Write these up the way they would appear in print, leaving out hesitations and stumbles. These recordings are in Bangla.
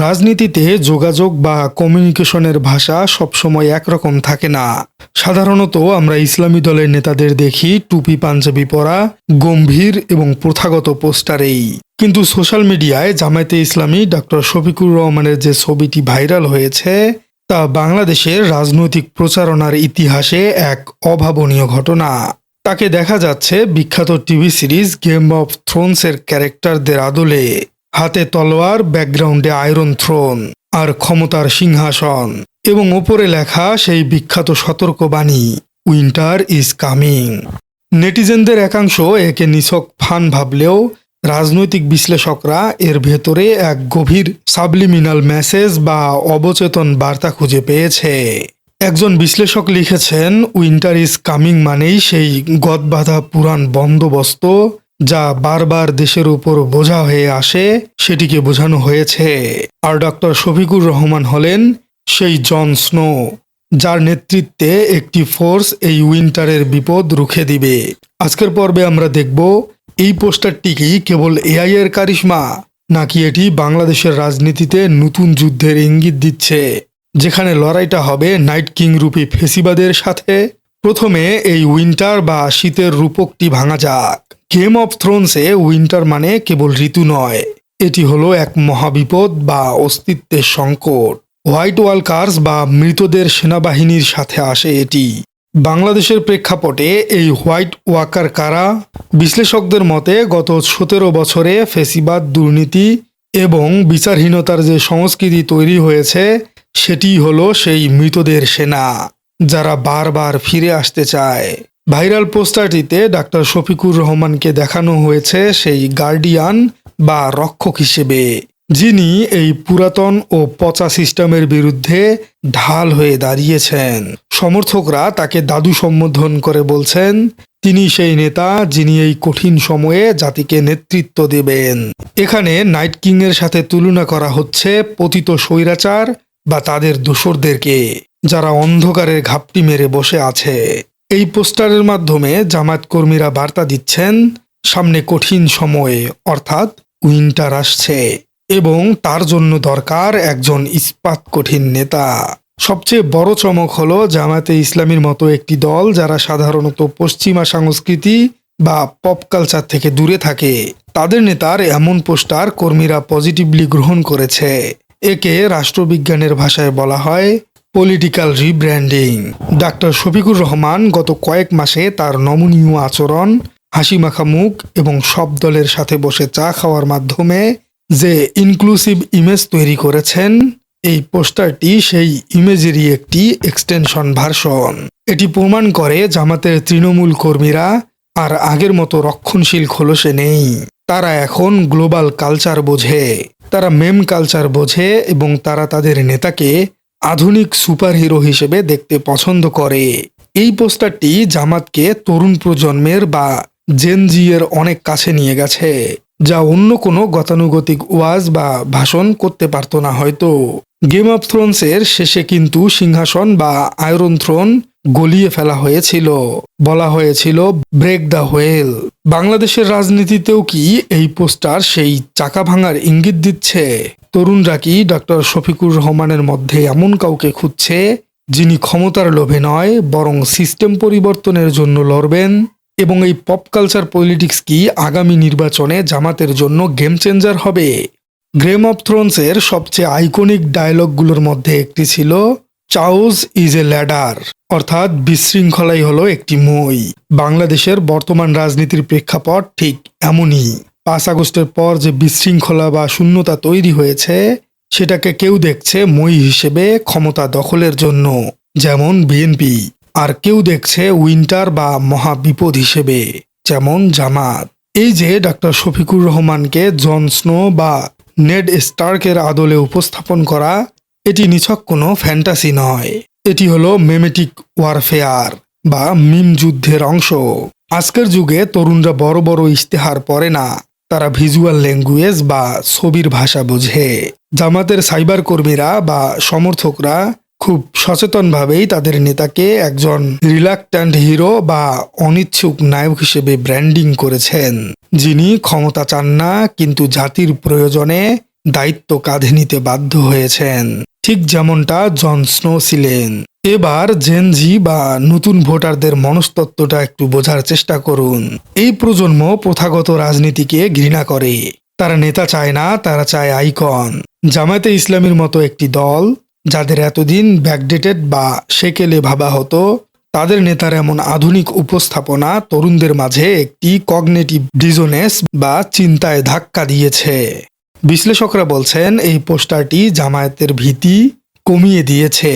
রাজনীতিতে যোগাযোগ বা কমিউনিকেশনের ভাষা সবসময় একরকম থাকে না। সাধারণত আমরা ইসলামী দলের নেতাদের দেখি টুপি পাঞ্জাবি পরা, গম্ভীর এবং প্রথাগত পোস্টারেই। কিন্তু সোশ্যাল মিডিয়ায় জামায়াতে ইসলামী ডক্টর শফিকুর রহমানের যে ছবিটি ভাইরাল হয়েছে তা বাংলাদেশের রাজনৈতিক প্রচারণার ইতিহাসে এক অভাবনীয় ঘটনা। তাকে দেখা যাচ্ছে বিখ্যাত টিভি সিরিজ গেম অফ থ্রোনসের ক্যারেক্টারদের আদলে, হাতে তলোয়ার, ব্যাকগ্রাউন্ডে আয়রন থ্রোন আর ক্ষমতার সিংহাসন, এবং ওপরে লেখা সেই বিখ্যাত সতর্কবাণী, উইন্টার ইজ কামিং। নেটিজেনদের একাংশ একে নিছক ফান ভাবলেও রাজনৈতিক বিশ্লেষকরা এর ভেতরে এক গভীর সাবলিমিনাল মেসেজ বা অবচেতন বার্তা খুঁজে পেয়েছে। একজন বিশ্লেষক লিখেছেন, উইন্টার ইজ কামিং মানেই সেই গদবাঁধা পুরাণ বন্দোবস্ত যা বারবার দেশের উপর বোঝা হয়ে আসে সেটিকে বোঝানো হয়েছে। আর ডক্টর শফিকুর রহমান হলেন সেই জন স্নো, যার নেতৃত্বে একটি ফোর্স এই উইন্টারের বিপদ রুখে দিবে। আজকের পর্বে আমরা দেখব এই পোস্টারটি কি কেবল এআই এর কারিশমা, নাকি এটি বাংলাদেশের রাজনীতিতে নতুন যুদ্ধের ইঙ্গিত দিচ্ছে, যেখানে লড়াইটা হবে নাইট কিং রূপী ফেসিবাদের সাথে। প্রথমে এই উইন্টার বা শীতের রূপকটি ভাঙা যাক। গেম অফ থ্রোনসে উইন্টার মানে কেবল ঋতু নয়, এটি হলো এক মহাবিপদ বা অস্তিত্বের সংকট। হোয়াইট ওয়াল্কার্স বা মৃতদের সেনাবাহিনীর সাথে আসে এটি। বাংলাদেশের প্রেক্ষাপটে এই হোয়াইট ওয়াকার কারা? বিশ্লেষকদের মতে গত 17 বছরে ফেসিবাদ, দুর্নীতি এবং বিচারহীনতার যে সংস্কৃতি তৈরি হয়েছে সেটি হলো সেই মৃতদের সেনা, যারা বারবার ফিরে আসতে চায়। ভাইরাল পোস্টারটিতে ডাক্তার শফিকুর রহমানকে দেখানো হয়েছে সেই গার্ডিয়ান বা রক্ষক হিসেবে, যিনি এই পুরাতন ও পচা সিস্টেমের বিরুদ্ধে ঢাল হয়ে দাঁড়িয়েছেন। সমর্থকরা তাকে দাদু সম্বোধন করে বলছেন তিনি সেই নেতা যিনি এই কঠিন সময়ে জাতিকে নেতৃত্ব দেবেন। এখানে নাইট কিং এর সাথে তুলনা করা হচ্ছে পতিত স্বৈরাচার বা তাদের দোসরদেরকে, যারা অন্ধকারের ঘাপটি মেরে বসে আছে। এই পোস্টারের মাধ্যমে জামায়াত কর্মীরা বার্তা দিচ্ছেন সামনে কঠিন সময়ে, অর্থাৎ উইন্টার আসছে এবং তার জন্য দরকার একজন ইস্পাত কঠিন নেতা। সবচেয়ে বড় চমক হলো জামায়াতে ইসলামীর মতো একটি দল যারা সাধারণত পশ্চিমা সংস্কৃতি বা পপ কালচার থেকে দূরে থাকে, তাদের নেতার এমন পোস্টার কর্মীরা পজিটিভলি গ্রহণ করেছে। একে রাষ্ট্রবিজ্ঞানের ভাষায় বলা হয় political rebranding. Doctor Shafiqur Rahman গত কয়েক মাসে তার নমনীয় আচরণ, হাসিমাখা মুখ এবং সব দলের সাথে বসে চা খাওয়ার মাধ্যমে যে ইনক্লুসিভ ইমেজ তৈরি করেছেন, এই পোস্টারটি সেই ইমেজেরই একটি এক্সটেনশন ভার্সন। এটি প্রমাণ করে জামাতের তৃণমূল কর্মীরা আর আগের মতো রক্ষণশীল খোলসে নেই। তারা এখন গ্লোবাল কালচার বোঝে, তারা মেম কালচার বোঝে এবং তারা তাদের নেতাকে আধুনিক সুপারহিরো হিসেবে দেখতে পছন্দ করে। এই পোস্টারটি জামাতকে তরুণ প্রজন্মের বা জেন জি এর অনেক কাছে নিয়ে গেছে, যা অন্য কোনো গতানুগতিক ওয়াজ বা ভাষণ করতে পারত না হয়তো। গেম অফ থ্রোনসের শেষে কিন্তু সিংহাসন বা আয়রন থ্রোন গলিয়ে ফেলা হয়েছিল, বলা হয়েছিল ব্রেক দ্য হুইল। বাংলাদেশের রাজনীতিতেও কি এই পোস্টার সেই চাকা ভাঙার ইঙ্গিত দিচ্ছে? তরুণরা কি ডক্টর শফিকুর রহমানের মধ্যে এমন কাউকে খুঁজছে যিনি ক্ষমতার লোভে নয় বরং সিস্টেম পরিবর্তনের জন্য লড়বেন? এবং এই পপ কালচার পলিটিক্স কি আগামী নির্বাচনে জামাতের জন্য গেম চেঞ্জার হবে? গেম অফ থ্রোনসের সবচেয়ে আইকনিক ডায়লগগুলোর মধ্যে একটি ছিল চাউজ ইজ এ ল্যাডার, অর্থাৎ বিশৃঙ্খলাই হলো একটি মই। বাংলাদেশের বর্তমান রাজনীতির প্রেক্ষাপট ঠিক এমনই। 5 আগস্টের পর যে বিশৃঙ্খলা বা শূন্যতা তৈরি হয়েছে সেটাকে কেউ দেখছে মই হিসেবে ক্ষমতা দখলের জন্য, যেমন বিএনপি, আর কেউ দেখছে উইন্টার বা মহাবিপদ হিসেবে, যেমন জামাত। এই যে ডক্টর শফিকুর রহমানকে জন স্নো বা নেড স্টার্কের আদলে উপস্থাপন করা, এটি নিছক কোনো ফ্যান্টাসি নয়, এটি হলো মেমেটিক ওয়ারফেয়ার বা মিম যুদ্ধের অংশ। আজকের যুগে তরুণরা বড় বড় ইশতেহার পড়ে না, তারা ভিজুয়াল ল্যাঙ্গুয়েজ বা ছবির ভাষা বোঝে। জামাতের সাইবার কর্মীরা বা সমর্থকরা খুব সচেতনভাবেই তাদের নেতাকে একজন রিলাক্ট্যান্ট হিরো বা অনিচ্ছুক নায়ক হিসেবে ব্র্যান্ডিং করেছেন, যিনি ক্ষমতা চান না কিন্তু জাতির প্রয়োজনে দায়িত্ব কাঁধে নিতে বাধ্য হয়েছেন, ঠিক যেমনটা জন স্নো ছিলেন। এবার জেনজি বা নতুন ভোটারদের মনস্তত্ত্বটা একটু বোঝার চেষ্টা করুন। এই প্রজন্ম প্রথাগত রাজনীতিকে ঘৃণা করে। তারা নেতা চায় না, তারা চায় আইকন। জামায়াতে ইসলামীর মতো একটি দল, যাদের এতদিন ব্যাকডেটেড বা সেকেলে ভাবা হতো, তাদের নেতার এমন আধুনিক উপস্থাপনা তরুণদের মাঝে একটি কগনিটিভ ডিসোনেন্স বা চিন্তায় ধাক্কা দিয়েছে। বিশ্লেষকরা বলছেন এই পোস্টারটি জামায়াতের ভীতি কমিয়ে দিয়েছে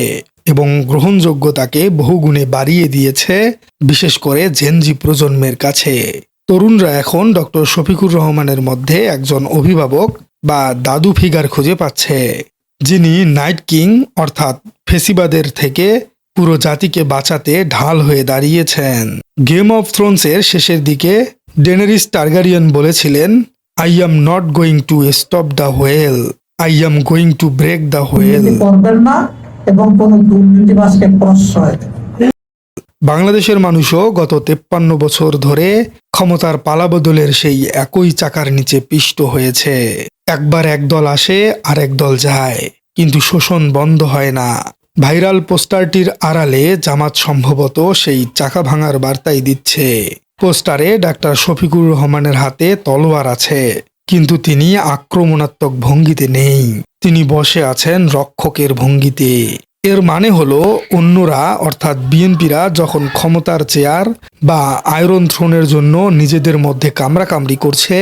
এবং গ্রহণযোগ্যতাকে বহুগুণে বাড়িয়ে দিয়েছে, বিশেষ করে জেনজি প্রজন্মের কাছে। তরুণরা এখন ডক্টর শফিকুর রহমানের মধ্যে একজন অভিভাবক বা দাদু ফিগার খুঁজে পাচ্ছে, যিনি নাইট কিং অর্থাৎ ফেসিবাদের থেকে পুরো জাতিকে বাঁচাতে ঢাল হয়ে দাঁড়িয়েছেন। গেম অফ থ্রোনসের শেষের দিকে ডেনেরিস টারগারিয়ান বলেছিলেন, I am not going to stop the wheel, I am going to break the wheel. করবেন না এবং কোন দুর্নীতিবাজকে প্রশ্রয় দেবেন। বাংলাদেশের মানুষও গত 53 বছর ধরে ক্ষমতার পালাবদলের সেই একই চাকার নিচে পিষ্ট হয়েছে। একবার এক দল আসে আর এক দল যায়, কিন্তু শোষণ বন্ধ হয় না। ভাইরাল পোস্টারটির আড়ালে জামাত সম্ভবত সেই চাকা ভাঙার বার্তাই দিচ্ছে। পোস্টারে ডাক্তার শফিকুর রহমানের হাতে তলোয়ার আছে, কিন্তু তিনি আক্রমণাত্মক ভঙ্গিতে নেই, তিনি বসে আছেন রক্ষকের ভঙ্গিতে। এর মানে হলো অন্যরা অর্থাৎ বিএনপিরা যখন ক্ষমতার চেয়ার বা আয়রন থ্রোনের জন্য নিজেদের মধ্যে কামড়াকামড়ি করছে,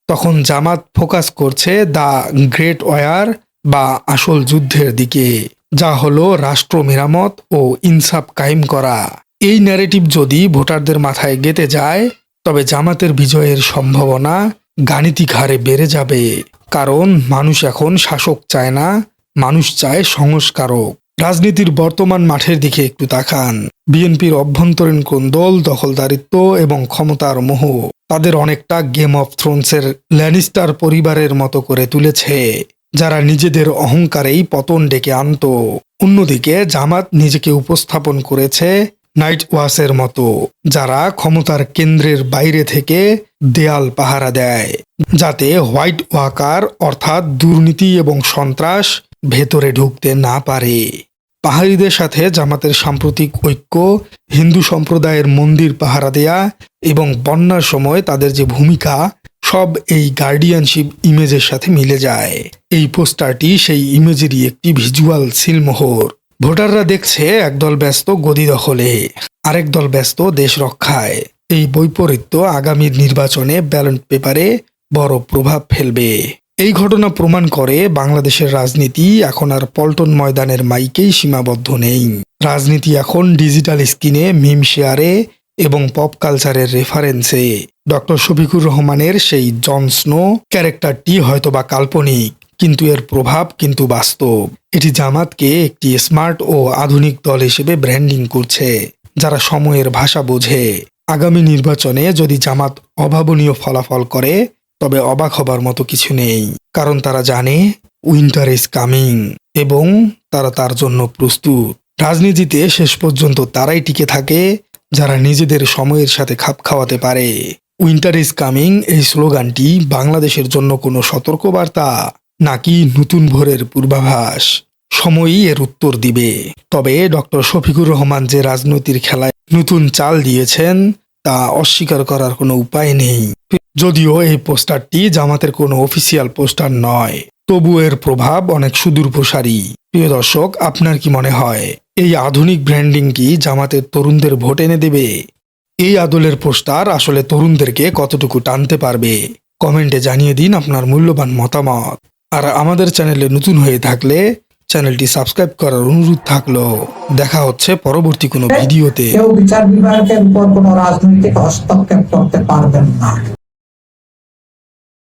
তখন জামাত ফোকাস করছে দ্য গ্রেট ওয়ার বা আসল যুদ্ধের দিকে, যা হলো রাষ্ট্র মেরামত ও ইনসাফ কায়েম করা। এই ন্যারেটিভ যদি ভোটারদের মাথায় গেঁথে যায়, তবে জামাতের বিজয়ের সম্ভাবনা গাণিতিক হারে বেড়ে যাবে। কারণ মানুষ এখন শাসক চায় না, মানুষ চায় সংস্কারক। রাজনীতির বর্তমান মাঠের দিকে একটু তাকান। বিএনপির অভ্যন্তরীণ কোন্দল, দখলদারিত্ব এবং ক্ষমতার মোহ তাদের অনেকটা গেম অফ থ্রোনসের ল্যানিস্টার পরিবারের মতো করে তুলেছে, যারা নিজেদের অহংকারেই পতন ডেকে আনত। অন্যদিকে জামাত নিজেকে উপস্থাপন করেছে নাইট ওয়াচের মতো, যারা ক্ষমতার কেন্দ্রের বাইরে থেকে দেয়াল পাহারা দেয়, যাতে হোয়াইট ওয়াকার অর্থাৎ দুর্নীতি এবং সন্ত্রাস ভেতরে ঢুকতে না পারে। পাহাড়িদের সাথে জামাতের সাম্প্রতিক ঐক্য, হিন্দু সম্প্রদায়ের মন্দির পাহারা দেয়া এবং বন্যার সময় তাদের যে ভূমিকা, সব এই গার্ডিয়ানশিপ ইমেজের সাথে মিলে যায়। এই পোস্টারটি সেই ইমেজেরই একটি ভিজুয়াল সিলমোহর। ভোটাররা দেখছে একদল ব্যস্ত গদি দখলে, আরেক দল ব্যস্ত দেশ রক্ষায়। এই বৈপরীত্য আগামীর নির্বাচনে ব্যালট পেপারে বড় প্রভাব ফেলবে। এই ঘটনা প্রমাণ করে বাংলাদেশের রাজনীতি এখন আর পল্টন ময়দানের মাইকেই সীমাবদ্ধ নেই। রাজনীতি এখন ডিজিটাল স্ক্রিনে, মিম শেয়ারে এবং পপ কালচারের রেফারেন্সে। ডক্টর শফিকুর রহমানের সেই জন স্নো ক্যারেক্টারটি হয়তোবা কাল্পনিক, কিন্তু এর প্রভাব কিন্তু বাস্তব। এটি জামাতকে একটি স্মার্ট ও আধুনিক দল হিসেবে ব্র্যান্ডিং করছে, যারা সময়ের ভাষা বোঝে। আগামী নির্বাচনে যদি জামাত অভাবনীয় ফলাফল করে, তবে অবাক হবার মতো কিছু নেই, কারণ তারা জানে উইন্টার ইজ কামিং এবং তারা তার জন্য প্রস্তুত। রাজনীতিতে শেষ পর্যন্ত তারাই টিকে থাকে যারা নিজেদের সময়ের সাথে খাপ খাওয়াতে পারে। উইন্টার ইজ কামিং এই স্লোগানটি বাংলাদেশের জন্য কোনো সতর্কবার্তা নাকি নতুন ভোরের পূর্বাভাস? সময়ই এর উত্তর দিবে। তবে ডক্টর শফিকুর রহমান যে রাজনীতির খেলায় নতুন চাল দিয়েছেন, তা অস্বীকার করার কোনো উপায় নেই। যদিও এই পোস্টারটি জামাতের কোনো অফিসিয়াল পোস্টার নয়, তবু এর প্রভাব অনেক সুদূর প্রসারী। প্রিয় দর্শক, আপনার কি মনে হয় এই আধুনিক ব্র্যান্ডিং কি জামাতের তরুণদের ভোট এনে দেবে? এই আদলের পোস্টার আসলে তরুণদেরকে কতটুকু টানতে পারবে? কমেন্টে জানিয়ে দিন আপনার মূল্যবান মতামত। আর আমাদের চ্যানেলে নতুন হয়ে থাকলে চ্যানেলটি সাবস্ক্রাইব করার অনুরোধ থাকলো। দেখা হচ্ছে পরবর্তী কোনো ভিডিওতে। কেউ বিচার বিভাগের উপর কোনো রাজনৈতিক হস্তক্ষেপ করতে পারবেন না।